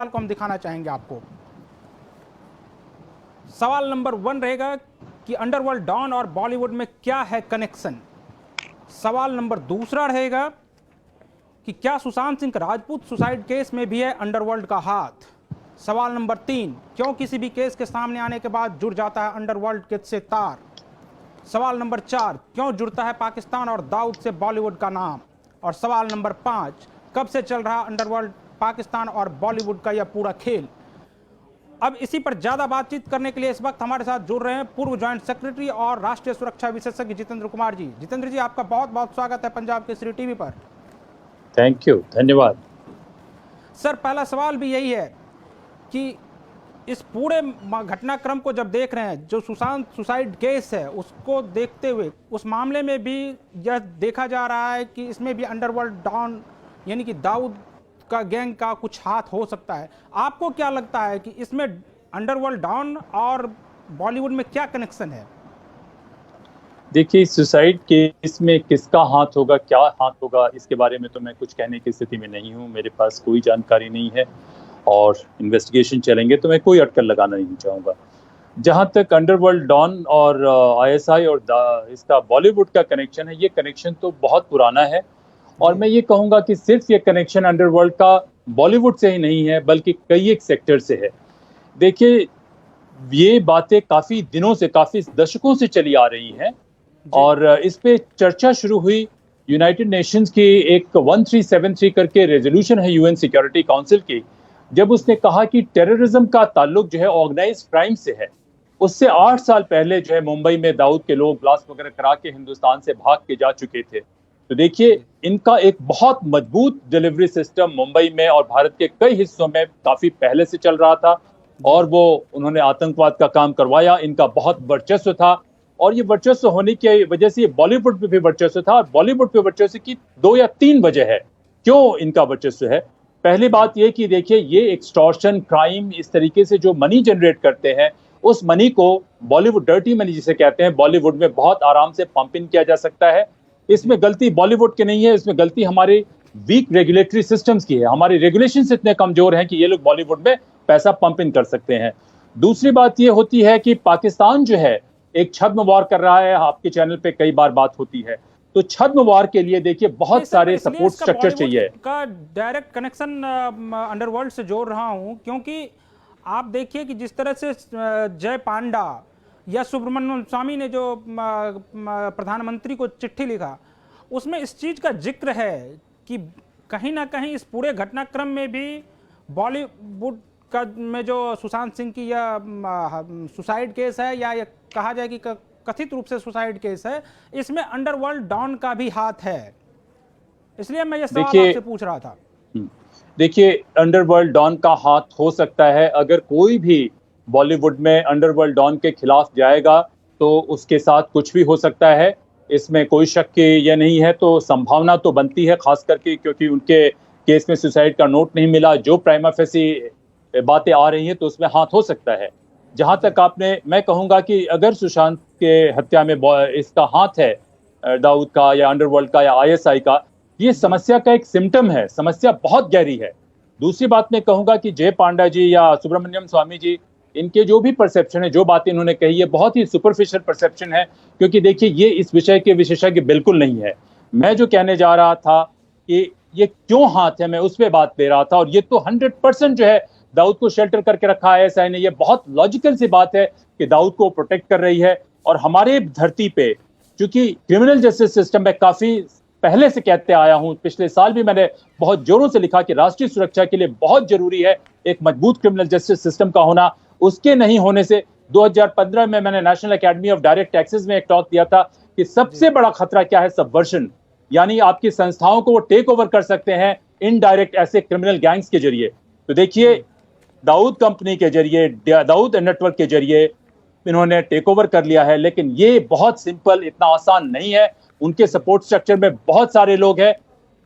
सवाल को हम दिखाना चाहेंगे आपको। सवाल नंबर 1 रहेगा कि अंडरवर्ल्ड डॉन और बॉलीवुड में क्या है कनेक्शन। सवाल नंबर 2 रहेगा कि क्या सुशांत सिंह राजपूत सुसाइड केस में भी है अंडरवर्ल्ड का हाथ। सवाल नंबर 3, क्यों किसी भी केस के सामने आने के बाद जुड़ जाता है अंडरवर्ल्ड के से तार। सवाल नंबर 4, क्यों जुड़ता है पाकिस्तान और दाऊद से बॉलीवुड का नाम। और सवाल नंबर 5, कब से चल रहा अंडरवर्ल्ड पाकिस्तान और बॉलीवुड का यह पूरा खेल। अब इसी पर ज्यादा बातचीत करने के लिए इस वक्त हमारे साथ जुड़ रहे हैं पूर्व ज्वाइंट सेक्रेटरी और राष्ट्रीय सुरक्षा विशेषज्ञ जितेंद्र कुमार जी। जितेंद्र जी, आपका बहुत बहुत स्वागत है पंजाब केसरी टीवी पर। थैंक यू, धन्यवाद सर, पहला सवाल भी यही है कि इस पूरे घटनाक्रम को जब देख रहे हैं, जो सुशांत सुसाइड केस है उसको देखते हुए उस मामले में भी यह देखा जा रहा है कि इसमें भी अंडरवर्ल्ड डॉन यानी कि दाऊद का गैंग का कुछ हाथ हो सकता है। आपको क्या लगता है कि इसमें अंडरवर्ल्ड डॉन और बॉलीवुड में क्या कनेक्शन है? देखिए, सुसाइड केस में किसका हाथ होगा, क्या हाथ होगा, इसके बारे में तो मैं कुछ कहने की स्थिति में नहीं हूँ। मेरे पास कोई जानकारी नहीं है और इन्वेस्टिगेशन चलेंगे तो मैं कोई अटकल लगाना नहीं चाहूँगा। जहाँ तक अंडरवर्ल्ड डॉन और आईएसआई और इसका बॉलीवुड का कनेक्शन है, ये कनेक्शन तो बहुत पुराना है। और मैं ये कहूँगा कि सिर्फ ये कनेक्शन अंडरवर्ल्ड का बॉलीवुड से ही नहीं है, बल्कि कई एक सेक्टर से है। देखिए, ये बातें काफ़ी दिनों से, काफ़ी दशकों से चली आ रही हैं और इस पे चर्चा शुरू हुई। यूनाइटेड नेशंस की एक 1373 करके रेजोल्यूशन है यूएन सिक्योरिटी काउंसिल की, जब उसने कहा कि टेररिज्म का ताल्लुक जो है ऑर्गेनाइज्ड क्राइम से है। उससे 8 साल पहले जो है मुंबई में दाऊद के लोग ब्लास्ट वगैरह करा के हिंदुस्तान से भाग के जा चुके थे। तो देखिए, इनका एक बहुत मजबूत डिलीवरी सिस्टम मुंबई में और भारत के कई हिस्सों में काफी पहले से चल रहा था और वो उन्होंने आतंकवाद का काम करवाया। इनका बहुत वर्चस्व था और ये वर्चस्व होने की वजह से बॉलीवुड पे भी वर्चस्व था। और बॉलीवुड पे वर्चस्व की 2 या 3 वजह है क्यों इनका वर्चस्व है। पहली बात ये कि देखिए, ये एक्सटॉर्शन क्राइम इस तरीके से जो मनी जनरेट करते हैं, उस मनी को बॉलीवुड डर्टी मनी जिसे कहते हैं, बॉलीवुड में बहुत आराम से पंप इन किया जा सकता है। इसमें गलती बॉलीवुड की नहीं है, इसमें गलती हमारे वीक रेगुलेटरी सिस्टम्स की है। हमारे रेगुलेशंस इतने कमजोर हैं कि ये लोग बॉलीवुड में पैसा पंप इन कर सकते हैं। दूसरी बात ये होती है कि पाकिस्तान जो है एक छद्म वार कर रहा है। आपके चैनल पे कई बार बात होती है, तो छद्म वार के लिए देखिए बहुत सारे सपोर्ट स्ट्रक्चर चाहिए। का डायरेक्ट कनेक्शन अंडरवर्ल्ड से जोड़ रहा हूं क्योंकि आप देखिए कि जिस तरह से जय पांडा या सुब्रमण्यम स्वामी ने जो प्रधानमंत्री को चिट्ठी लिखा, उसमें इस चीज का जिक्र है कि कहीं ना कहीं इस पूरे घटनाक्रम में भी बॉलीवुड का में जो सुशांत सिंह की यह सुसाइड केस है, या ये कहा जाए कि कथित रूप से सुसाइड केस है, इसमें अंडरवर्ल्ड डॉन का भी हाथ है। इसलिए मैं ये सवाल आपसे पूछ रहा था। देखिए, अंडरवर्ल्ड डॉन का हाथ हो सकता है। अगर कोई भी बॉलीवुड में अंडरवर्ल्ड डॉन के खिलाफ जाएगा तो उसके साथ कुछ भी हो सकता है, इसमें कोई शक ये नहीं है। तो संभावना तो बनती है, खास करके क्योंकि उनके केस में सुसाइड का नोट नहीं मिला। जो प्राइमा फेसी बातें आ रही हैं तो उसमें हाथ हो सकता है। जहां तक मैं कहूंगा कि अगर सुशांत के हत्या में इसका हाथ है, दाऊद का या अंडरवर्ल्ड का या आईएसआई का, ये समस्या का एक सिम्टम है। समस्या बहुत गहरी है। दूसरी बात मैं कहूंगा कि जय पांडा जी या सुब्रमण्यम स्वामी जी, इनके जो भी परसेप्शन है, जो बातें इन्होंने कही है, बहुत ही सुपरफिशियल परसेप्शन है। क्योंकि देखिए, ये इस विषय के विशेषज्ञ बिल्कुल नहीं है। मैं जो कहने जा रहा था कि ये क्यों हाथ है, मैं उस पर बात दे रहा था। और ये तो 100% जो है दाऊद को शेल्टर करके रखा है आईएसआई ने। ये बहुत लॉजिकल सी बात है कि दाऊद को प्रोटेक्ट कर रही है। और हमारे धरती पे चूंकि क्रिमिनल जस्टिस सिस्टम में काफी पहले से कहते आया हूं, पिछले साल भी मैंने बहुत जोरों से लिखा कि राष्ट्रीय सुरक्षा के लिए बहुत जरूरी है एक मजबूत क्रिमिनल जस्टिस सिस्टम का होना। उसके नहीं होने से 2015 में मैंने national academy of direct taxes में एक टॉक दिया था कि सबसे बड़ा खतरा क्या है, सबवर्शन। यानी आपकी संस्थाओं को वो टेक ओवर कर सकते हैं इनडायरेक्ट ऐसे क्रिमिनल गैंग्स के जरिए। तो देखिए, दाऊद कंपनी के जरिए, दाऊद नेटवर्क के जरिए इन्होंने टेक ओवर कर लिया है। लेकिन ये बहुत सिंपल, इतना आसान नहीं है। उनके सपोर्ट स्ट्रक्चर में बहुत सारे लोग हैं।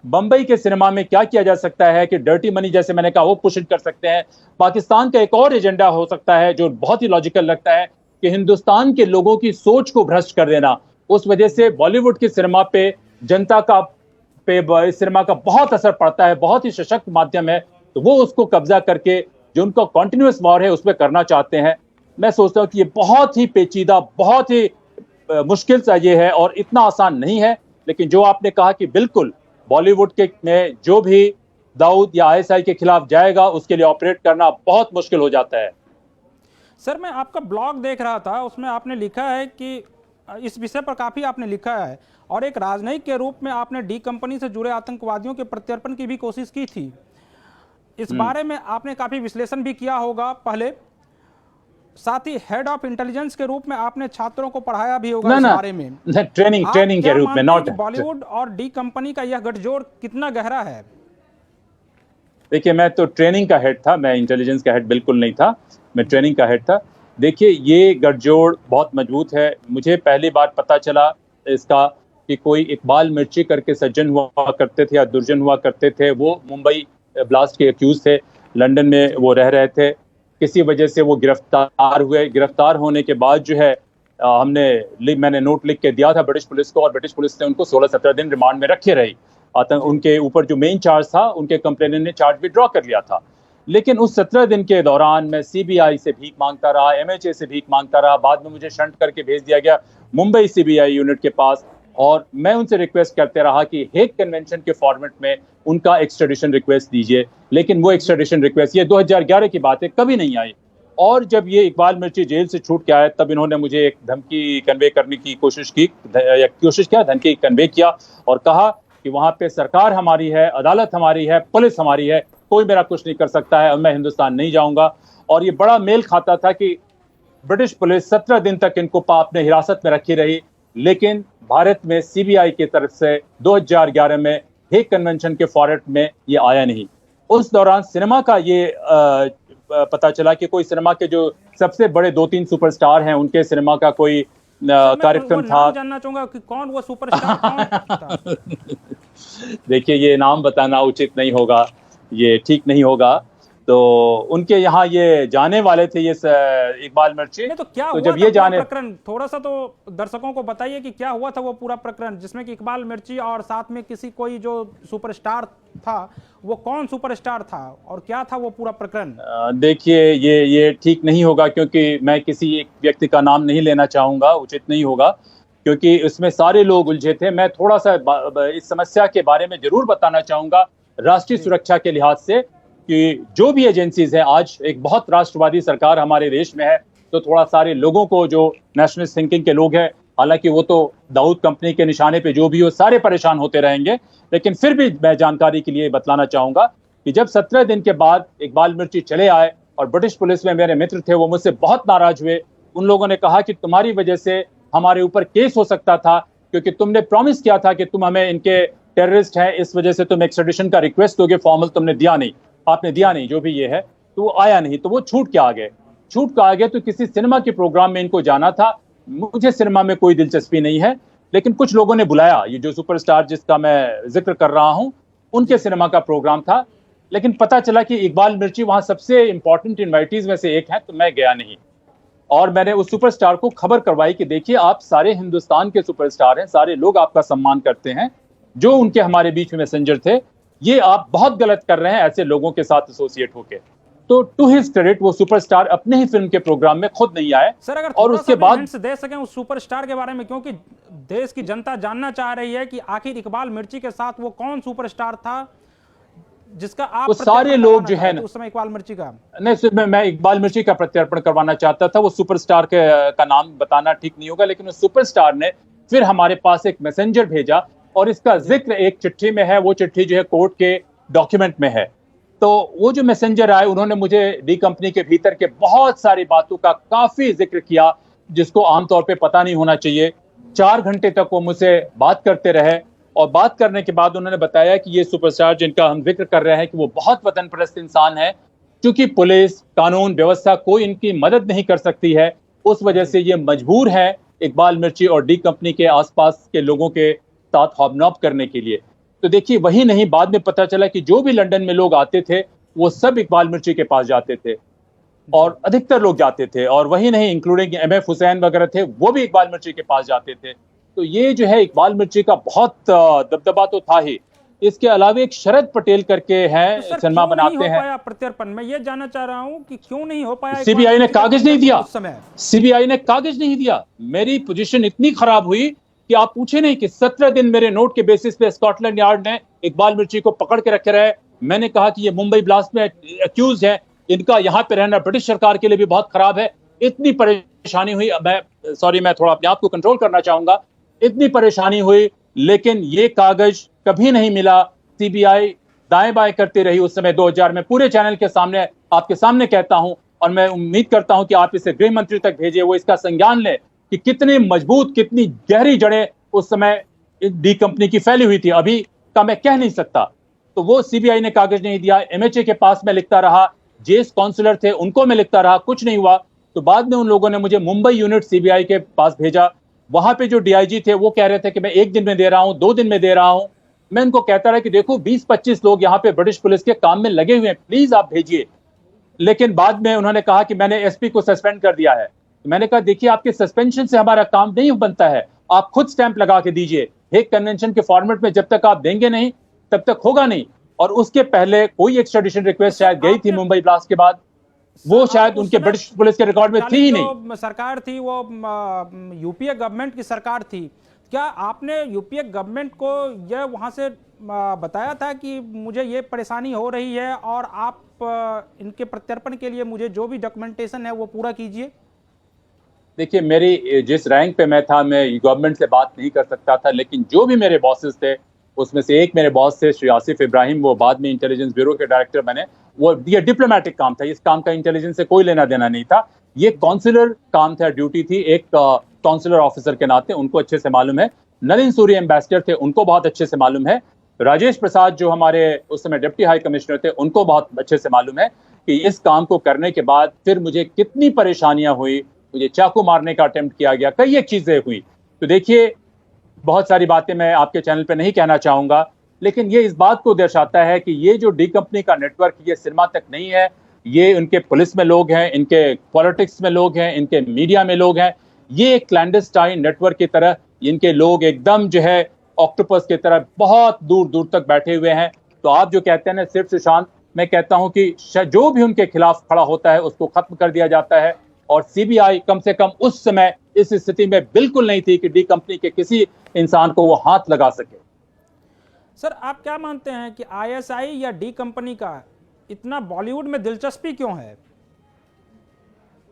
बंबई के सिनेमा में क्या किया जा सकता है कि डर्टी मनी, जैसे मैंने कहा, वो पुश कर सकते हैं। पाकिस्तान का एक और एजेंडा हो सकता है जो बहुत ही लॉजिकल लगता है कि हिंदुस्तान के लोगों की सोच को भ्रष्ट कर देना। उस वजह से बॉलीवुड के सिनेमा पे जनता का इस सिनेमा का बहुत असर पड़ता है। बहुत ही सशक्त माध्यम है तो वो उसको कब्जा करके जो उनका कॉन्टिन्यूस वॉर है उसमें करना चाहते हैं। मैं सोचता हूँ कि ये बहुत ही पेचीदा, बहुत ही मुश्किल सा ये है और इतना आसान नहीं है। लेकिन जो आपने कहा कि बिल्कुल बॉलीवुड के में जो भी दाऊद या आईएसआई के खिलाफ जाएगा उसके लिए ऑपरेट करना बहुत मुश्किल हो जाता है। सर, मैं आपका ब्लॉग देख रहा था, उसमें आपने लिखा है कि इस विषय पर काफ़ी आपने लिखा है और एक राजनयिक के रूप में आपने डी कंपनी से जुड़े आतंकवादियों के प्रत्यर्पण की भी कोशिश की थी। इस बारे में आपने काफ़ी विश्लेषण भी किया होगा पहले, साथ ही हेड ऑफ इंटेलिजेंस के रूप में आपने छात्रों को पढ़ाया भी होगा इस बारे में। ट्रेनिंग के रूप में, नॉट बॉलीवुड और डी कंपनी का यह गठजोड़ कितना गहरा है? देखिए, मैं तो ट्रेनिंग का हेड था, मैं इंटेलिजेंस का हेड बिल्कुल नहीं था, मैं ट्रेनिंग का हेड था। देखिए, ये गठजोड़ बहुत मजबूत है। मुझे पहली बार पता चला इसका कि कोई इकबाल मिर्ची करके सज्जन हुआ करते थे या दुर्जन हुआ करते थे, वो मुंबई ब्लास्ट के अक्यूज थे, लंदन में वो रह रहे थे। किसी वजह से वो गिरफ्तार हुए। गिरफ्तार होने के बाद जो है मैंने नोट लिख के दिया था ब्रिटिश पुलिस को और ब्रिटिश पुलिस ने उनको 16-17 दिन रिमांड में रखे रही। उनके ऊपर जो मेन चार्ज था, उनके कंप्लेनेंट ने चार्ज विड्रॉ कर लिया था। लेकिन उस 17 दिन के दौरान मैं सीबीआई से भीख मांगता रहा, एमएचए से भीख मांगता रहा। बाद में मुझे शंट करके भेज दिया गया मुंबई सीबीआई यूनिट के पास और मैं उनसे रिक्वेस्ट करते रहा कि हेग कन्वेंशन के फॉर्मेट में उनका एक्सट्रेडिशन रिक्वेस्ट दीजिए। लेकिन वो एक्सट्रेडिशन रिक्वेस्ट, ये 2011 की बात है, कभी नहीं आई। और जब ये इकबाल मिर्ची जेल से छूट के आए तब इन्होंने मुझे एक धमकी कन्वे करने की कोशिश किया, धमकी कन्वे किया और कहा कि वहां पे सरकार हमारी है, अदालत हमारी है, पुलिस हमारी है, कोई मेरा कुछ नहीं कर सकता है और मैं हिंदुस्तान नहीं जाऊंगा। और ये बड़ा मेल खाता था कि ब्रिटिश पुलिस 17 दिन तक इनको अपने हिरासत में रखी रही, लेकिन भारत में सीबीआई की तरफ से 2011 में हेग कन्वेंशन के फॉर्मेट में ये आया नहीं। उस दौरान सिनेमा का ये पता चला कि कोई सिनेमा के जो सबसे बड़े 2-3 सुपरस्टार हैं, उनके सिनेमा का कोई कार्यक्रम था। जानना चाहूंगा कि कौन वो सुपरस्टार कौन था? देखिए, ये नाम बताना उचित नहीं होगा, ये ठीक नहीं होगा। तो उनके यहाँ ये जाने वाले थे ये इकबाल मिर्ची। तो क्या तो हुआ जब ये जाने प्रकरण थोड़ा सा तो दर्शकों को बताइए कि क्या हुआ था वो पूरा प्रकरण, जिसमें कि इकबाल मिर्ची और साथ में किसी कोई जो सुपरस्टार था, वो कौन सुपरस्टार था और क्या था वो पूरा प्रकरण? देखिए, ये ठीक नहीं होगा क्योंकि मैं किसी एक व्यक्ति का नाम नहीं लेना चाहूंगा, उचित नहीं होगा क्योंकि इसमें सारे लोग उलझे थे। मैं थोड़ा सा इस समस्या के बारे में जरूर बताना चाहूंगा राष्ट्रीय सुरक्षा के लिहाज से कि जो भी एजेंसीज हैं, आज एक बहुत राष्ट्रवादी सरकार हमारे देश में है, तो थोड़ा सारे लोगों को जो नेशनलिस्ट थिंकिंग के लोग हैं, हालांकि वो तो दाऊद कंपनी के निशाने पे जो भी हो सारे परेशान होते रहेंगे, लेकिन फिर भी मैं जानकारी के लिए बतलाना चाहूंगा कि जब 17 दिन के बाद इकबाल मिर्ची चले आए और ब्रिटिश पुलिस में मेरे मित्र थे, वो मुझसे बहुत नाराज हुए। उन लोगों ने कहा कि तुम्हारी वजह से हमारे ऊपर केस हो सकता था क्योंकि तुमने प्रॉमिस किया था कि तुम हमें इनके टेररिस्ट हैं, इस वजह से तुम एक्सट्रेडिशन का रिक्वेस्ट दोगे, फॉर्मल तुमने दिया नहीं, आपने दिया नहीं, जो भी ये है, तो वो आया नहीं, तो वो छूट के आ गए। तो किसी सिनेमा के प्रोग्राम में इनको जाना था। मुझे सिनेमा में कोई दिलचस्पी नहीं है, लेकिन कुछ लोगों ने बुलाया, ये जो सुपरस्टार जिसका मैं जिक्र कर रहा हूं, उनके सिनेमा का प्रोग्राम था। लेकिन पता चला कि इकबाल मिर्ची वहां सबसे इंपॉर्टेंट इन्वाइटीज में से एक है, तो मैं गया नहीं। और मैंने उस सुपरस्टार को खबर करवाई कि देखिए, आप सारे हिंदुस्तान के सुपरस्टार हैं, सारे लोग आपका सम्मान करते हैं, जो उनके हमारे बीच में मैसेंजर थे, ये आप बहुत गलत कर रहे हैं ऐसे लोगों के साथ एसोसिएट होके। तो टू हिज क्रेडिट वो सुपरस्टार अपने ही फिल्म के प्रोग्राम में खुद नहीं आए। सर, अगर और उसके बाद हिंट्स दे सकें उस सुपरस्टार के बारे में, क्योंकि देश की जनता जानना चाह रही है कि आखिर इकबाल मिर्ची के साथ वो कौन सुपरस्टार था जिसका आप वो सारे लोग जो है ना, उस समय इकबाल मिर्ची का नहीं, मैं इकबाल मिर्ची का प्रत्यर्पण करवाना चाहता था। वो सुपरस्टार का नाम बताना ठीक नहीं होगा, लेकिन उस सुपरस्टार ने फिर हमारे पास एक मैसेंजर भेजा और इसका जिक्र एक चिट्ठी में है। वो चिट्ठी जो है कोर्ट के डॉक्यूमेंट में है। तो वो जो मैसेंजर आए, उन्होंने मुझे डी कंपनी के भीतर के बहुत सारी बातों का काफी जिक्र किया, जिसको आमतौर पे पता नहीं होना चाहिए। 4 घंटे तक वो मुझसे बात करते रहे और बात करने के बाद उन्होंने बताया कि ये सुपरस्टार जिनका हम जिक्र कर रहे हैं कि वो बहुत वतन परस्त इंसान है, क्योंकि पुलिस, कानून व्यवस्था कोई इनकी मदद नहीं कर सकती है, उस वजह से ये मजबूर है इकबाल मिर्ची और डी कंपनी के आसपास के लोगों के साथ हॉबनॉब करने के लिए। तो देखिए, वही नहीं, बाद में पता चला कि जो भी लंदन में लोग आते थे वो सब इकबाल मिर्ची के पास जाते थे और अधिकतर लोग जाते थे, और वही नहीं, इंक्लूडिंग MF हुसैन वगैरह थे, वो भी इकबाल मिर्ची के पास जाते थे। तो ये जो है इकबाल मिर्ची का बहुत दबदबा तो था ही, इसके अलावा एक शरद पटेल करके हैं, तो सर सिनेमा क्यों नहीं बनाते हो हैं। पाया प्रत्यर्पण? मैं ये जानना चाह रहा हूं कि क्यों नहीं हो पाया। सीबीआई ने कागज नहीं दिया, उस समय सीबीआई ने कागज नहीं दिया। मेरी पोजीशन इतनी खराब हुई कि आप पूछे नहीं कि 17 दिन मेरे नोट के बेसिस पे स्कॉटलैंड यार्ड ने इकबाल मिर्ची को पकड़ के रखे रहे। मैंने कहा कि ये मुंबई ब्लास्ट में अक्यूज है, इनका यहां पे रहना ब्रिटिश सरकार के लिए भी बहुत खराब है। इतनी परेशानी हुई, मैं थोड़ा अपने आप को कंट्रोल करना चाहूंगा। इतनी परेशानी हुई, लेकिन ये कागज कभी नहीं मिला। सीबीआई दाएं बाएं करती रही उस समय 2000 में। पूरे चैनल के सामने आपके सामने कहता हूं, और मैं उम्मीद करता हूं कि आप इसे गृह मंत्री तक भेजिए, वो इसका संज्ञान ले कि कितनी मजबूत, कितनी गहरी जड़ें उस समय डी कंपनी की फैली हुई थी। अभी का मैं कह नहीं सकता। तो वो सीबीआई ने कागज नहीं दिया। एमएचए के पास मैं लिखता रहा, जेएस काउंसलर थे उनको मैं लिखता रहा, कुछ नहीं हुआ। तो बाद में उन लोगों ने मुझे मुंबई यूनिट सीबीआई के पास भेजा। वहां पे जो डीआईजी थे वो कह रहे थे कि मैं 1 दिन में दे रहा हूं, 2 दिन में दे रहा हूं। मैं इनको कहता रहा कि देखो 20-25 लोग यहाँ पे ब्रिटिश पुलिस के काम में लगे हुए हैं, प्लीज आप भेजिए। लेकिन बाद में उन्होंने कहा कि मैंने एसपी को सस्पेंड कर दिया है। तो मैंने कहा देखिए आपके सस्पेंशन से हमारा काम नहीं बनता है, आप खुद स्टैंप लगा के दीजिए। हेग कन्वेंशन के फॉर्मेट में जब तक आप देंगे नहीं तब तक होगा नहीं। और उसके पहले कोई एक्स्ट्राडिशन रिक्वेस्ट शायद गई थी मुंबई ब्लास्ट के बाद, वो शायद उनके ब्रिटिश पुलिस के रिकॉर्ड में थी ही नहीं। सरकार थी वो यूपीए गवर्नमेंट की सरकार थी। क्या आपने यूपीए गवर्नमेंट को यह वहां से बताया था कि मुझे ये परेशानी हो रही है और आप इनके प्रत्यर्पण के लिए मुझे जो भी डॉक्यूमेंटेशन है वो पूरा कीजिए? देखिए मेरी जिस रैंक पे मैं था, मैं गवर्नमेंट से बात नहीं कर सकता था, लेकिन जो भी मेरे बॉसेस थे उसमें से एक मेरे बॉस थे श्री आसिफ इब्राहिम, वो बाद में इंटेलिजेंस ब्यूरो के डायरेक्टर बने। वो ये डिप्लोमेटिक काम था, इस काम का इंटेलिजेंस से कोई लेना देना नहीं था। ये काउंसिलर काम था, ड्यूटी थी एक काउंसिलर ऑफिसर के नाते, उनको अच्छे से मालूम है। नलिन सूरी एम्बेसडर थे, उनको बहुत अच्छे से मालूम है। राजेश प्रसाद जो हमारे उस समय डिप्टी हाई कमिश्नर थे, उनको बहुत अच्छे से मालूम है कि इस काम को करने के बाद फिर मुझे कितनी परेशानियां हुई। मुझे चाकू मारने का अटेम्प्ट किया गया, कई एक चीजें हुई। तो देखिए बहुत सारी बातें मैं आपके चैनल पे नहीं कहना चाहूंगा, लेकिन ये इस बात को दर्शाता है कि ये जो डी कंपनी का नेटवर्क ये सिनेमा तक नहीं है, ये इनके पुलिस में लोग हैं, इनके पॉलिटिक्स में लोग हैं, इनके मीडिया में लोग हैं। ये एक क्लैंडस्टाइन नेटवर्क की तरह इनके लोग एकदम जो है ऑक्टोपस की तरह बहुत दूर दूर तक बैठे हुए हैं। तो आप जो कहते हैं ना सिर्फ सुशांत, मैं कहता हूं कि जो भी उनके खिलाफ खड़ा होता है उसको खत्म कर दिया जाता है। और सीबीआई कम से कम उस समय इस स्थिति में बिल्कुल नहीं थी कि डी कंपनी के किसी इंसान को वो हाथ लगा सके। सर आप क्या मानते हैं कि आईएसआई या डी कंपनी का इतना बॉलीवुड में दिलचस्पी क्यों है?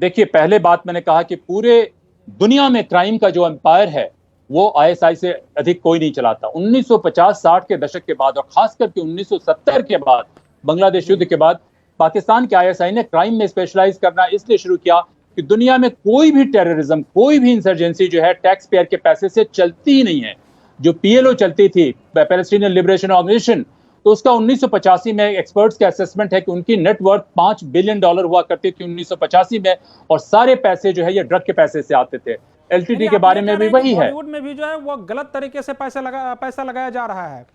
देखिए पहले बात मैंने कहा कि पूरे दुनिया में क्राइम का जो एम्पायर है वो आईएसआई से अधिक कोई नहीं चलाता। 1950-60 के दशक के बाद और खास करके 1970 के बाद बांग्लादेश युद्ध के बाद पाकिस्तान के आईएसआई ने क्राइम में स्पेशलाइज करना इसलिए शुरू किया कि दुनिया में कोई भी टेररिज्म, कोई भी इंसर्जेंसी जो है टैक्स पेयर के पैसे से चलती ही नहीं है। जो पीएलओ चलती थी, पैलेस्टीनियन लिबरेशन ऑर्गेनाइजेशन, तो उसका 1985 में एक्सपर्ट्स का असेसमेंट है कि उनकी नेटवर्थ $5 बिलियन हुआ करती थी 1985 में, और सारे पैसे जो है ये ड्रग के पैसे से आते थे। एलटीटी के बारे में भी वही है। बॉलीवुड में भी जो है वो गलत तरीके से पैसा लगाया जा रहा है।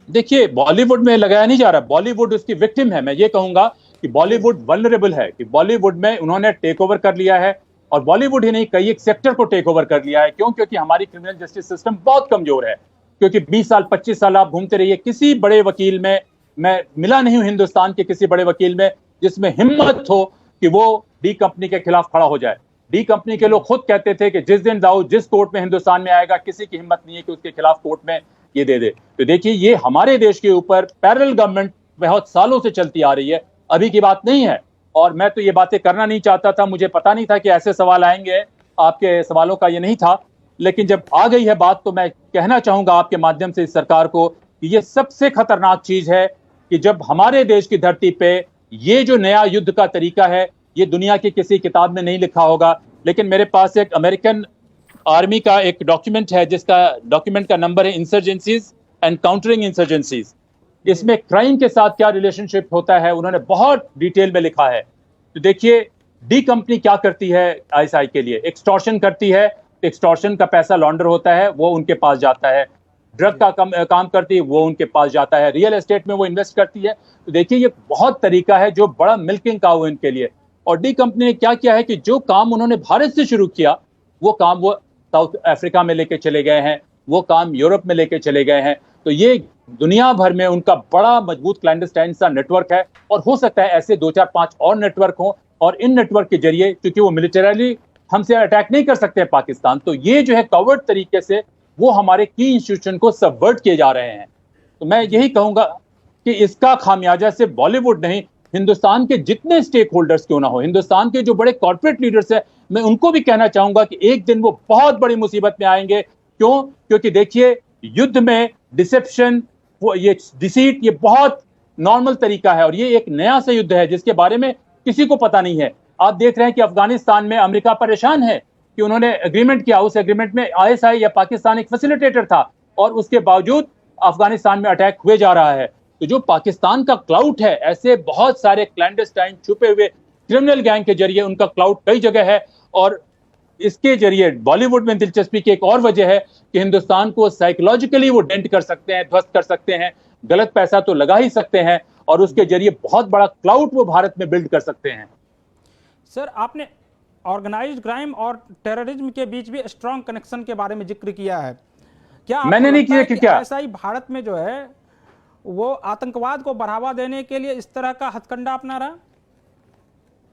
देखिए बॉलीवुड में लगाया नहीं जा रहा, बॉलीवुड उसकी विक्टिम है। मैं ये कहूंगा कि बॉलीवुड वल्नरेबल है, कि बॉलीवुड में उन्होंने टेक ओवर कर लिया है, और बॉलीवुड ही नहीं कई एक सेक्टर को टेक ओवर कर लिया है। क्यों? क्योंकि हमारी क्रिमिनल जस्टिस सिस्टम बहुत कमजोर है। क्योंकि 20 साल 25 साल आप घूमते रहिए, किसी बड़े वकील में मैं मिला नहीं हूं हिंदुस्तान के किसी बड़े वकील में जिसमें हिम्मत हो कि वो डी कंपनी के खिलाफ खड़ा हो जाए। डी कंपनी के लोग खुद कहते थे कि जिस दिन दाऊ जिस कोर्ट में हिंदुस्तान में आएगा, किसी की हिम्मत नहीं है कि उसके खिलाफ कोर्ट में ये दे दे। तो देखिए ये हमारे देश के ऊपर पैरेलल गवर्नमेंट बहुत सालों से चलती आ रही है, अभी की बात नहीं है। और मैं तो ये बातें करना नहीं चाहता था, मुझे पता नहीं था कि ऐसे सवाल आएंगे, आपके सवालों का ये नहीं था। लेकिन जब आ गई है बात तो मैं कहना चाहूंगा आपके माध्यम से इस सरकार को कि ये सबसे खतरनाक चीज है कि जब हमारे देश की धरती पे ये जो नया युद्ध का तरीका है, ये दुनिया की किसी किताब में नहीं लिखा होगा। लेकिन मेरे पास एक अमेरिकन आर्मी का एक डॉक्यूमेंट है जिसका डॉक्यूमेंट का नंबर है इंसर्जेंसीज एंड काउंटरिंग इंसर्जेंसीज। इसमें क्राइम के साथ क्या रिलेशनशिप होता है उन्होंने बहुत डिटेल में लिखा है। तो देखिए डी कंपनी क्या करती है आईएसआई के लिए, एक्सटॉर्शन करती है। एक्सटॉर्शन का पैसा लॉन्डर होता है, वो उनके पास जाता है। ड्रग का काम करती है, वो उनके पास जाता है। रियल एस्टेट में वो इन्वेस्ट करती है। तो देखिए ये बहुत तरीका है जो बड़ा मिल्किंग काऊ है इनके लिए। और डी कंपनी ने क्या किया है कि जो काम उन्होंने भारत से शुरू किया वो काम वो साउथ अफ्रीका में लेके चले गए हैं, वो काम यूरोप में लेके चले गए हैं। तो ये दुनिया भर में उनका बड़ा मजबूत क्लैंडस्टाइन सा नेटवर्क है, और हो सकता है ऐसे 2-4-5 और नेटवर्क हो, और इन नेटवर्क के जरिए, क्योंकि वो मिलिटरीली हमसे अटैक नहीं कर सकते पाकिस्तान, तो ये जो है कवर्ड तरीके से वो हमारे की इंस्टीट्यूशन को सबवर्ट किए जा रहे हैं। तो मैं यही कहूंगा कि इसका खामियाजा सिर्फ बॉलीवुड नहीं, हिंदुस्तान के जितने स्टेक होल्डर्स क्यों ना हो, हिंदुस्तान के जो बड़े कॉर्पोरेट लीडर्स हैं, मैं उनको भी कहना चाहूंगा कि एक दिन वो बहुत बड़ी मुसीबत में आएंगे। क्यों? क्योंकि देखिए, युद्ध में डिसेप्शन, ये डिसीट, ये बहुत नॉर्मल तरीका है, और ये एक नया सा युद्ध है जिसके बारे में किसी को पता नहीं है। आप देख रहे हैं कि अफगानिस्तान में अमेरिका परेशान है कि उन्होंने एग्रीमेंट किया, उस एग्रीमेंट में आईएसआई या पाकिस्तान एक फैसिलिटेटर था, और उसके बावजूद अफगानिस्तान में अटैक हुए जा रहा है। तो जो पाकिस्तान का क्लाउड है, ऐसे बहुत सारे क्लैंडस्टाइन छुपे हुए क्रिमिनल गैंग के जरिए उनका क्लाउड कई जगह है, और इसके जरिए बॉलीवुड में दिलचस्पी की एक और वजह है कि हिंदुस्तान को साइकोलॉजिकली वो डेंट कर सकते हैं, ध्वस्त कर सकते हैं, गलत पैसा तो लगा ही सकते हैं, और उसके जरिए बहुत बड़ा क्लाउड वो भारत में बिल्ड कर सकते हैं। सर, आपने ऑर्गेनाइज्ड क्राइम और टेररिज्म के बीच भी स्ट्रॉन्ग कनेक्शन के बारे में जिक्र किया है। क्या मैंने नहीं किया कि क्या आईएसआई भारत में जो है वो आतंकवाद को बढ़ावा देने के लिए इस तरह का हथकंडा अपना रहा?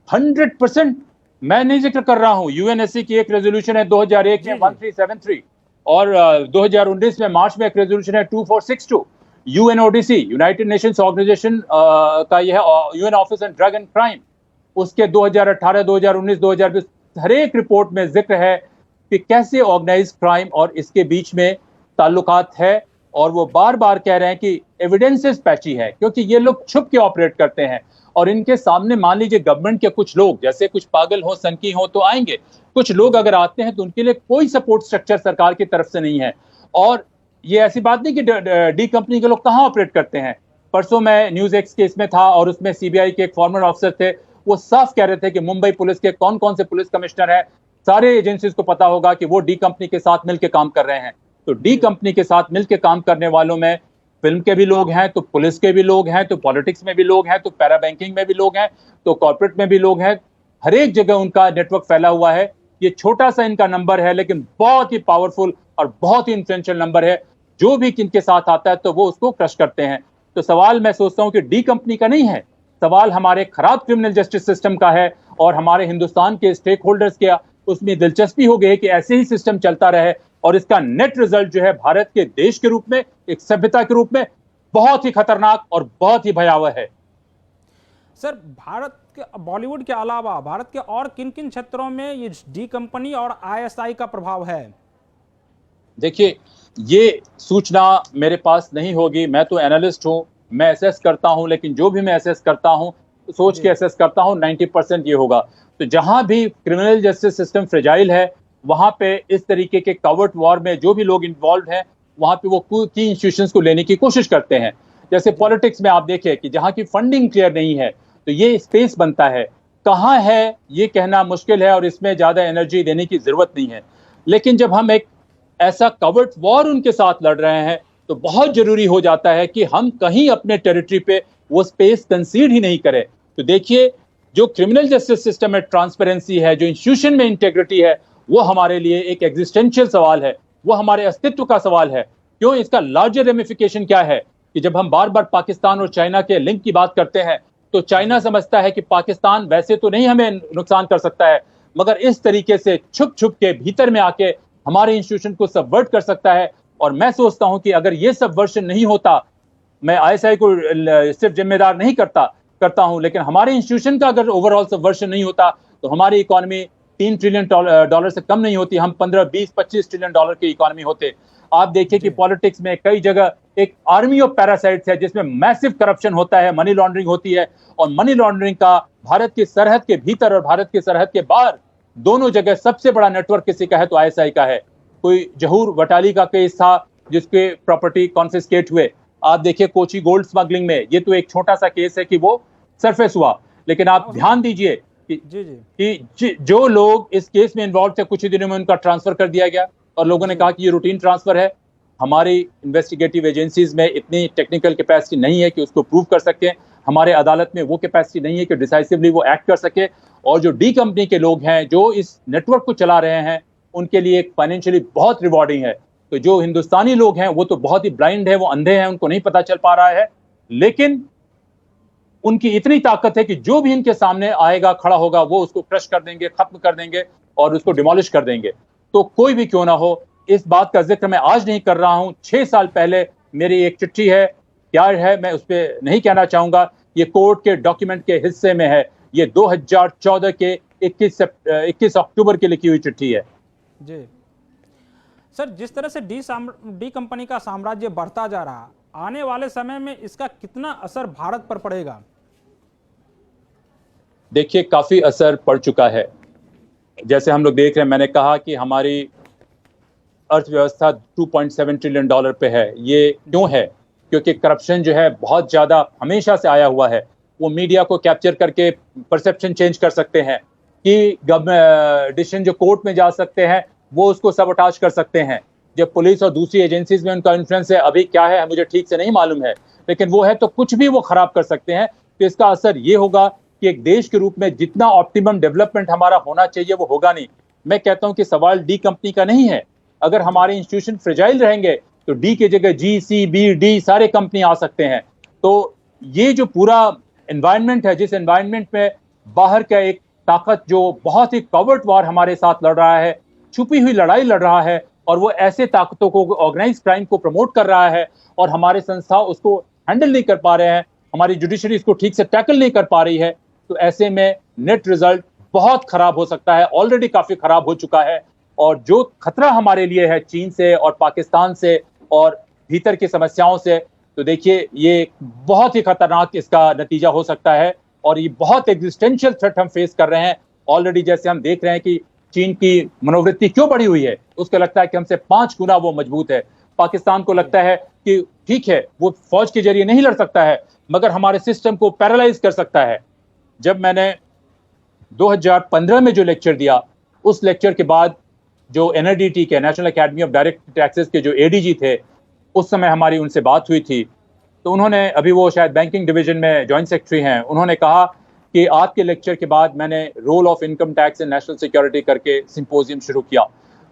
100% मैं नहीं जिक्र कर रहा हूं। यूएनएससी की एक रेजोल्यूशन है 2001 में 1373, और 2019 में मार्च में एक रेजोल्यूशन है 2462। यूएनओडीसी, यूनाइटेड नेशंस ऑर्गेनाइजेशन का यह UN office on drug and crime, उसके 2018, 2019, 2020 हर एक रिपोर्ट में जिक्र है कि कैसे ऑर्गेनाइज्ड क्राइम और इसके बीच में ताल्लुकात है, और वो बार बार कह रहे हैं कि एविडेंसेस पैची है, क्योंकि ये लोग छुप के ऑपरेट करते हैं, और इनके सामने मान लीजिए गवर्नमेंट के कुछ लोग, जैसे कुछ पागल हो, सनकी हो, तो आएंगे। कुछ लोग अगर आते हैं तो उनके लिए कोई सपोर्ट स्ट्रक्चर सरकार की तरफ से नहीं है। और ये ऐसी बात नहीं कि डी कंपनी के लोग कहाँ ऑपरेट करते हैं। परसों मैं न्यूज एक्स केस में था, और उसमें सीबीआई के एक फॉर्मर ऑफिसर थे, वो साफ कह रहे थे कि मुंबई पुलिस के कौन कौन से पुलिस कमिश्नर है, सारे एजेंसीज को पता होगा कि वो डी कंपनी के साथ मिलकर काम कर रहे हैं। तो डी कंपनी के साथ मिलकर काम करने वालों में फिल्म के भी लोग हैं, तो पुलिस के भी लोग हैं, तो पॉलिटिक्स में भी लोग हैं, तो पैरा बैंकिंग में भी लोग हैं, तो कॉर्पोरेट में भी लोग हैं। हर एक जगह उनका नेटवर्क फैला हुआ है। ये छोटा सा इनका नंबर है, लेकिन बहुत ही पावरफुल और बहुत ही इन्फ्लुएंशियल नंबर है। जो भी किनके साथ आता है तो वो उसको क्रश करते हैं। तो सवाल मैं सोचता हूं कि डी कंपनी का नहीं है, सवाल हमारे खराब क्रिमिनल जस्टिस सिस्टम का है, और हमारे हिंदुस्तान के स्टेक होल्डर्स के उसमें दिलचस्पी हो गई कि ऐसे ही सिस्टम चलता रहे, और इसका नेट रिजल्ट जो है भारत के देश के रूप में, एक सभ्यता के रूप में बहुत ही खतरनाक और बहुत ही भयावह है। सर, भारत के बॉलीवुड के अलावा भारत के और किन किन क्षेत्रों में ये डी कंपनी और आईएसआई का प्रभाव है? देखिए, ये सूचना मेरे पास नहीं होगी, मैं तो एनालिस्ट हूं, मैं एसेस करता हूं, लेकिन जो भी मैं एसेस करता हूं, सोच के एसेस करता हूं, 90% ये होगा। तो जहां भी क्रिमिनल जस्टिस सिस्टम फ्रेजाइल है, वहां पे इस तरीके के कवर्ट वॉर में जो भी लोग इन्वॉल्व हैं, वहां पे वो की इंस्टीट्यूशंस को लेने की कोशिश करते हैं। जैसे पॉलिटिक्स में आप देखिए कि जहां की फंडिंग क्लियर नहीं है, तो ये स्पेस बनता है। कहां है ये कहना मुश्किल है, और इसमें ज्यादा एनर्जी देने की जरूरत नहीं है। लेकिन जब हम एक ऐसा कवर्ट वॉर उनके साथ लड़ रहे हैं, तो बहुत जरूरी हो जाता है कि हम कहीं अपने टेरिटरी पे वो स्पेस कंसीड ही नहीं करें। तो देखिए, जो क्रिमिनल जस्टिस सिस्टम में ट्रांसपेरेंसी है, जो इंस्टीट्यूशन में इंटेग्रिटी है, वो हमारे लिए एक एग्जिस्टेंशियल सवाल है, वो हमारे अस्तित्व का सवाल है। क्यों? इसका लार्जर रेमिफिकेशन क्या है कि जब हम बार बार पाकिस्तान और चाइना के लिंक की बात करते हैं, तो चाइना समझता है कि पाकिस्तान वैसे तो नहीं हमें नुकसान कर सकता है, मगर इस तरीके से छुप छुप के भीतर में आके हमारे इंस्टीट्यूशन को सबवर्ट कर सकता है। और मैं सोचता हूं कि अगर ये सबवर्शन नहीं होता, मैं आईएसआई को सिर्फ जिम्मेदार नहीं करता हूं, लेकिन हमारे इंस्टीट्यूशन का अगर ओवरऑल सबवर्शन नहीं होता, तो हमारी इकोनॉमी $3 ट्रिलियन से कम नहीं होती, हम 15, 20, 25 ट्रिलियन डॉलर की इकोनॉमी होते। आप देखिए कि पॉलिटिक्स में कई जगह एक आर्मी ऑफ पैरासाइट्स है, जिसमें मैसिव करप्शन होता है, मनी लॉन्ड्रिंग होती है, और मनी लॉन्ड्रिंग का भारत की सरहद के भीतर और भारत की सरहद के बाहर दोनों जगह सबसे बड़ा नेटवर्क किसी का है तो आईएसआई का है। कोई जहूर वटाली का केस था जिसके प्रॉपर्टी कॉन्फिस्केट हुए। आप देखिए कोची गोल्ड स्मगलिंग में, ये तो एक छोटा सा केस है कि वो सरफेस हुआ, लेकिन आप ध्यान दीजिए कि जो लोग इस केस में इन्वॉल्व थे, कुछ ही दिनों में उनका ट्रांसफर कर दिया गया, और लोगों ने कहा कि ये रूटीन ट्रांसफर है। हमारी इन्वेस्टिगेटिव एजेंसीज में इतनी टेक्निकल कैपेसिटी नहीं है कि उसको प्रूव कर सके, हमारे अदालत में वो कैपेसिटी नहीं है कि डिसाइसिवली वो एक्ट कर सके। और जो डी कंपनी के लोग हैं जो इस नेटवर्क को चला रहे हैं, उनके लिए फाइनेंशियली बहुत रिवॉर्डिंग है तो जो हिंदुस्तानी लोग हैं वो तो बहुत ही ब्लाइंड है, वो अंधे हैं, उनको नहीं पता चल पा रहा है। लेकिन उनकी इतनी ताकत है कि जो भी इनके सामने आएगा, खड़ा होगा, वो उसको क्रश कर देंगे, खत्म कर देंगे और उसको डिमोलिश कर देंगे। तो कोई भी क्यों ना हो, इस बात का जिक्र मैं आज नहीं कर रहा हूं। 6 साल पहले मेरी एक चिट्ठी है, क्या है मैं उस पर नहीं कहना चाहूंगा, ये कोर्ट के डॉक्यूमेंट के हिस्से में है। ये 2014 के 21 अक्टूबर की लिखी हुई चिट्ठी है। जी सर, जिस तरह से डी कंपनी का साम्राज्य बढ़ता जा रहा, आने वाले समय में इसका कितना असर भारत पर पड़ेगा? देखिए, काफी असर पड़ चुका है। जैसे हम लोग देख रहे हैं, मैंने कहा कि हमारी अर्थव्यवस्था 2.7 ट्रिलियन डॉलर पे है। ये क्यों है? क्योंकि करप्शन जो है बहुत ज्यादा हमेशा से आया हुआ है। वो मीडिया को कैप्चर करके परसेप्शन चेंज कर सकते हैं कि डिसीजन जो कोर्ट में जा सकते हैं वो उसको सबोटाज कर सकते हैं। जब पुलिस और दूसरी एजेंसीज में उनका इन्फ्लुएंस है, अभी क्या है मुझे ठीक से नहीं मालूम है, लेकिन वो है तो कुछ भी वो खराब कर सकते हैं। तो इसका असर ये होगा कि एक देश के रूप में जितना ऑप्टिमम डेवलपमेंट हमारा होना चाहिए वो होगा नहीं। मैं कहता हूं कि सवाल डी कंपनी का नहीं है। अगर हमारे इंस्टीट्यूशन फ्रेजाइल रहेंगे तो डी की जगह जी, सी, बी, डी सारे कंपनी आ सकते हैं। तो ये जो पूरा एनवायरनमेंट है, जिस एनवायरनमेंट में बाहर का एक ताकत जो बहुत ही कवर्ट वार हमारे साथ लड़ रहा है, छुपी हुई लड़ाई लड़ रहा है, और वो ऐसे ताकतों को, ऑर्गेनाइज क्राइम को प्रमोट कर रहा है, और हमारे संस्था उसको हैंडल नहीं कर पा रहे हैं, हमारी जुडिशरी इसको ठीक से टैकल नहीं कर पा रही है। तो ऐसे में नेट रिजल्ट बहुत खराब हो सकता है, ऑलरेडी काफी खराब हो चुका है। और जो खतरा हमारे लिए है चीन से और पाकिस्तान से और भीतर की समस्याओं से, तो देखिए ये बहुत ही खतरनाक इसका नतीजा हो सकता है। और ये बहुत एग्जिस्टेंशियल थ्रेट हम फेस कर रहे हैं ऑलरेडी। जैसे हम देख रहे हैं कि चीन की मनोवृत्ति क्यों बढ़ी हुई है, उसको लगता है कि हमसे 5 गुना वो मजबूत है। पाकिस्तान को लगता है कि ठीक है, वो फौज के जरिए नहीं लड़ सकता है, मगर हमारे सिस्टम को पैरालाइज कर सकता है। जब मैंने 2015 में जो लेक्चर दिया, उस लेक्चर के बाद जो NIDT के, national academy of direct taxes के जो ADG थे, उस समय हमारी उनसे बात हुई थी। तो उन्होंने, अभी वो शायद बैंकिंग डिवीजन में जॉइंट सेक्रेटरी हैं, उन्होंने कहा कि आपके लेक्चर के बाद मैंने role of income tax and national security करके सिंपोजियम शुरू किया।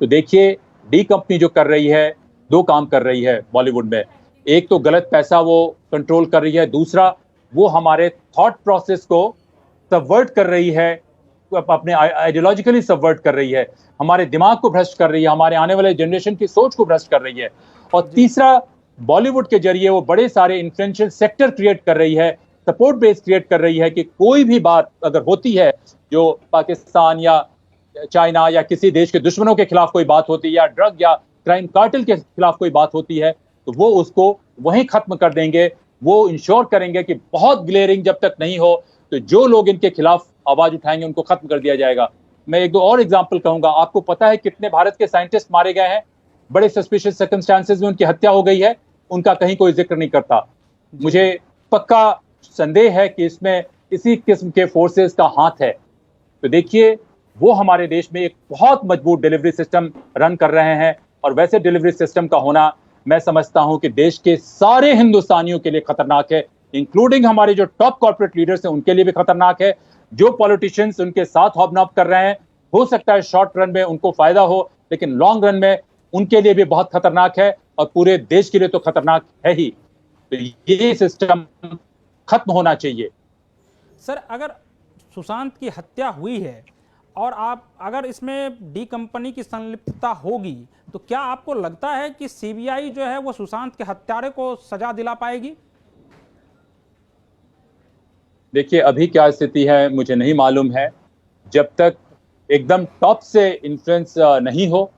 तो देखिए, डी कंपनी जो कर रही है, 2 काम कर रही है बॉलीवुड में। एक तो गलत पैसा वो कंट्रोल कर रही है, दूसरा वो हमारे थॉट प्रोसेस को सबवर्ट कर रही है, अपने आइडियोलॉजिकली सबवर्ट कर रही है, हमारे दिमाग को भ्रष्ट कर रही है, हमारे आने वाले जनरेशन की सोच को भ्रष्ट कर रही है। और तीसरा, बॉलीवुड के जरिए वो बड़े सारे इन्फ्लुएंशियल सेक्टर क्रिएट कर रही है, सपोर्ट बेस क्रिएट कर रही है कि कोई भी बात अगर होती है जो पाकिस्तान या चाइना या किसी देश के दुश्मनों के खिलाफ कोई बात होती है, या ड्रग या क्राइम कार्टेल के खिलाफ कोई बात होती है, तो वो उसको वहीं खत्म कर देंगे। वो इंश्योर करेंगे कि बहुत ग्लेयरिंग जब तक नहीं हो, तो जो लोग इनके खिलाफ आवाज उठाएंगे उनको खत्म कर दिया जाएगा। मैं 1-2 और एग्जाम्पल कहूंगा। आपको पता है कितने भारत के साइंटिस्ट मारे गए हैं? बड़े सस्पिशियस सर्कमस्टांसेस में उनकी हत्या हो गई है, उनका कहीं कोई जिक्र नहीं करता। मुझे पक्का संदेह है कि इसमें इसी किस्म के फोर्सेस का हाथ है। तो देखिए, वो हमारे देश में एक बहुत मजबूत डिलीवरी सिस्टम रन कर रहे हैं, और वैसे डिलीवरी सिस्टम का होना मैं समझता हूं कि देश के सारे हिंदुस्तानियों के लिए खतरनाक है, इंक्लूडिंग हमारे जो टॉप कॉर्पोरेट लीडर्स हैं उनके लिए भी खतरनाक है। जो पॉलिटिशियंस उनके साथ हॉबनॉब कर रहे हैं, हो सकता है शॉर्ट रन में उनको फायदा हो, लेकिन लॉन्ग रन में उनके लिए भी बहुत खतरनाक है, और पूरे देश के लिए तो खतरनाक है ही। तो ये सिस्टम खत्म होना चाहिए। सर, अगर सुशांत की हत्या हुई है और आप अगर इसमें डी कंपनी की संलिप्तता होगी, तो क्या आपको लगता है कि CBI जो है वो सुशांत के हत्यारे को सजा दिला पाएगी? देखिए, अभी क्या स्थिति है मुझे नहीं मालूम है। जब तक एकदम टॉप से इन्फ्लुएंस नहीं हो,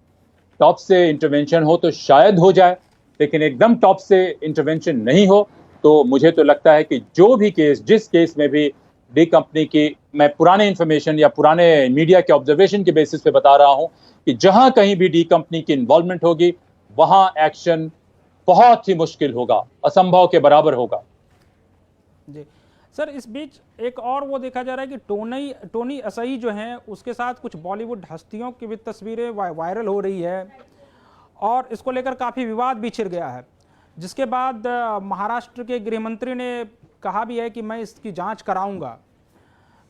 टॉप से इंटरवेंशन हो तो शायद हो जाए, लेकिन एकदम टॉप से इंटरवेंशन नहीं हो तो मुझे तो लगता है कि जो भी केस, जिस केस में भी डी कंपनी की, मैं पुराने इंफॉर्मेशन या पुराने मीडिया के ऑब्जर्वेशन के बेसिस पे बता रहा हूं कि जहां कहीं भी डी कंपनी की इन्वॉल्वमेंट होगी, वहां एक्शन बहुत ही मुश्किल होगा, असंभव के बराबर होगा। जी सर, इस बीच एक और वो देखा जा रहा है कि टोनी असई जो हैं, उसके साथ कुछ बॉलीवुड हस्तियों की भी तस्वीरें वायरल हो रही है, और इसको लेकर काफ़ी विवाद भी छिड़ गया है, जिसके बाद महाराष्ट्र के गृह मंत्री ने कहा भी है कि मैं इसकी जांच कराऊंगा।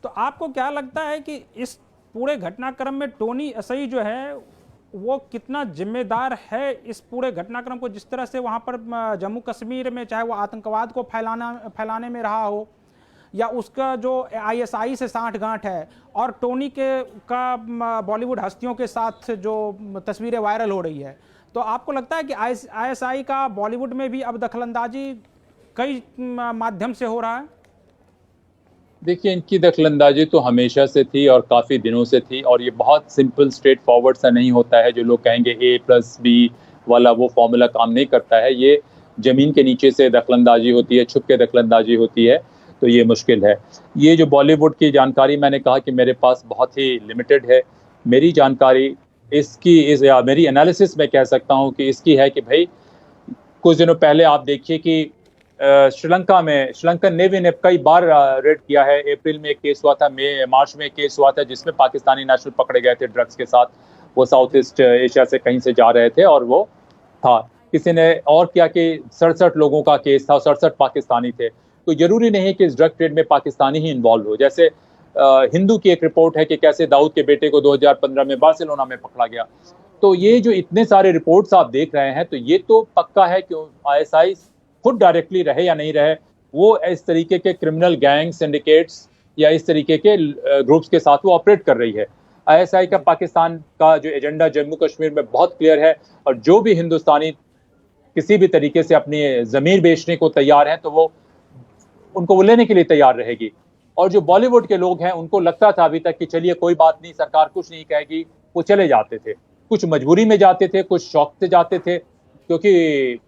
तो आपको क्या लगता है कि इस पूरे घटनाक्रम में टोनी असई जो है वो कितना जिम्मेदार है इस पूरे घटनाक्रम को, जिस तरह से वहाँ पर जम्मू कश्मीर में चाहे वो आतंकवाद को फैलाने में रहा हो, या उसका जो आईएसआई से साठगांठ है, और टोनी का बॉलीवुड हस्तियों के साथ जो तस्वीरें वायरल हो रही है, तो आपको लगता है कि आईएसआई का बॉलीवुड में भी अब दखलंदाजी कई माध्यम से हो रहा है? देखिए, इनकी दखलंदाजी तो हमेशा से थी और काफ़ी दिनों से थी, और ये बहुत सिंपल स्ट्रेट फॉरवर्ड सा नहीं होता है जो लोग कहेंगे A+B वाला वो फॉर्मूला काम नहीं करता है। ये ज़मीन के नीचे से दखलंदाजी होती है, छुप के दखलंदाजी होती है, तो ये मुश्किल है। ये जो बॉलीवुड की जानकारी मैंने कहा कि मेरे पास बहुत ही लिमिटेड है। मेरी जानकारी या मेरी एनालिसिस मैं कह सकता हूँ कि इसकी है कि भाई कुछ दिनों पहले आप देखिए कि श्रीलंकन नेवी ने कई बार रेड किया है। अप्रैल में एक केस हुआ था, मार्च में एक केस हुआ था जिसमें पाकिस्तानी नेशनल पकड़े गए थे ड्रग्स के साथ। वो साउथ ईस्ट एशिया से कहीं से जा रहे थे और वो था। किसी ने और क्या कि 67 लोगों का केस था, 67 पाकिस्तानी थे। तो जरूरी नहीं है कि इस ड्रग ट्रेड में पाकिस्तानी ही इन्वॉल्व हो। जैसे हिंदू की एक रिपोर्ट है कि कैसे दाऊद के बेटे को 2015 में बार्सिलोना में पकड़ा गया। तो ये जो इतने सारे रिपोर्ट्स आप देख रहे हैं, तो ये तो पक्का है कि आईएसआई खुद डायरेक्टली रहे या नहीं रहे, वो इस तरीके के क्रिमिनल गैंग सिंडिकेट्स या इस तरीके के ग्रुप्स के साथ वो ऑपरेट कर रही है। आईएसआई का पाकिस्तान का जो एजेंडा जम्मू कश्मीर में बहुत क्लियर है, और जो भी हिंदुस्तानी किसी भी तरीके से अपनी जमीर बेचने को तैयार है तो वो उनको वो लेने के लिए तैयार रहेगी। और जो बॉलीवुड के लोग हैं उनको लगता था अभी तक कि चलिए कोई बात नहीं, सरकार कुछ नहीं कहेगी, वो चले जाते थे। कुछ मजबूरी में जाते थे, कुछ शौक से जाते थे, क्योंकि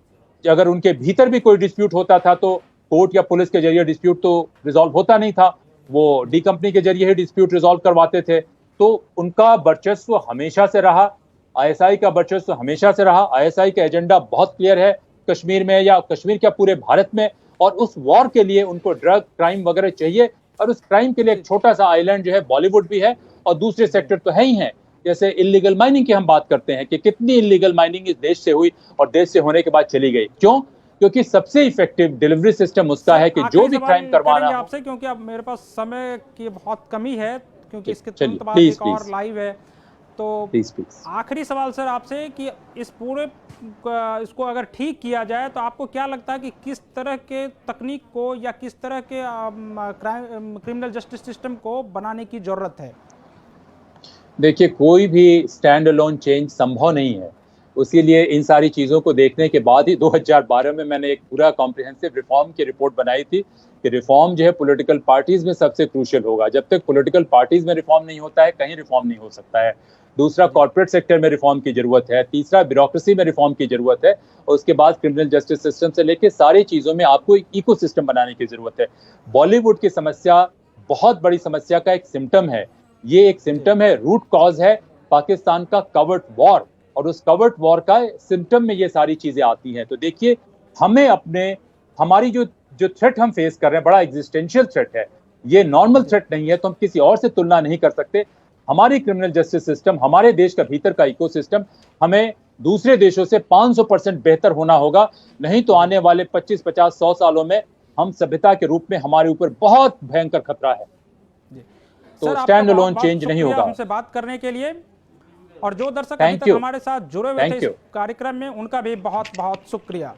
अगर उनके भीतर भी कोई डिस्प्यूट होता था तो कोर्ट या पुलिस के जरिए डिस्प्यूट तो रिजॉल्व होता नहीं था, वो डी कंपनी के जरिए ही डिस्प्यूट रिजॉल्व करवाते थे। तो उनका वर्चस्व हमेशा से रहा, आईएसआई का वर्चस्व हमेशा से रहा। आईएसआई का एजेंडा बहुत क्लियर है कश्मीर में, या कश्मीर क्या पूरे भारत में, और उस वॉर के लिए उनको ड्रग क्राइम वगैरह चाहिए, और उस क्राइम के लिए एक छोटा सा आइलैंड जो है बॉलीवुड भी है, और दूसरे सेक्टर तो है ही हैं। जैसे इलीगल माइनिंग की हम बात करते हैं कि कितनी इलीगल माइनिंग इस देश से हुई और देश से होने के बाद चली गई। क्यों? क्योंकि सबसे इफेक्टिव डिलीवरी सिस्टम उसका है कि जो भी क्राइम करवाना हो। आपसे, क्योंकि अब मेरे पास समय की बहुत कमी है, क्योंकि इसके तुरंत बाद प्लीज, एक और लाइव है, तो आखिरी सवाल सर आपसे कि इस पूरे इसको अगर ठीक किया जाए तो आपको क्या लगता है कि किस तरह के तकनीक को या किस तरह के क्रिमिनल जस्टिस सिस्टम को बनाने की जरूरत है? देखिए, कोई भी स्टैंड अलोन चेंज संभव नहीं है। उसी लिए इन सारी चीज़ों को देखने के बाद ही 2012 में मैंने एक पूरा कॉम्प्रिहेंसिव रिफॉर्म की रिपोर्ट बनाई थी कि रिफॉर्म जो है पॉलिटिकल पार्टीज में सबसे क्रूशियल होगा। जब तक पॉलिटिकल पार्टीज में रिफॉर्म नहीं होता है, कहीं रिफॉर्म नहीं हो सकता है। दूसरा, कॉर्पोरेट सेक्टर में रिफॉर्म की जरूरत है। तीसरा, ब्यूरोक्रेसी में रिफॉर्म की जरूरत है। और उसके बाद क्रिमिनल जस्टिस सिस्टम से लेकर सारी चीज़ों में आपको एक इकोसिस्टम बनाने की जरूरत है। बॉलीवुड की समस्या बहुत बड़ी समस्या का एक सिम्टम है। ये एक सिम्टम है, रूट कॉज है पाकिस्तान का कवर्ट वॉर, और उस कवर्ट वॉर का सिम्टम में ये सारी चीजें आती हैं। तो देखिए, हमें हमारी जो थ्रेट हम फेस कर रहे हैं बड़ा एग्जिस्टेंशियल थ्रेट है, ये नॉर्मल थ्रेट नहीं है, तो हम किसी और से तुलना नहीं कर सकते। हमारी क्रिमिनल जस्टिस सिस्टम, हमारे देश का भीतर का इकोसिस्टम हमें दूसरे देशों से 500% बेहतर होना होगा, नहीं तो आने वाले 25, 50, 100 सालों में हम सभ्यता के रूप में हमारे ऊपर बहुत भयंकर खतरा है। तो स्टैंड अलोन चेंज नहीं होगा। हमसे बात करने के लिए, और जो दर्शक अभी तक हमारे साथ जुड़े हुए थे इस कार्यक्रम में, उनका भी बहुत बहुत शुक्रिया।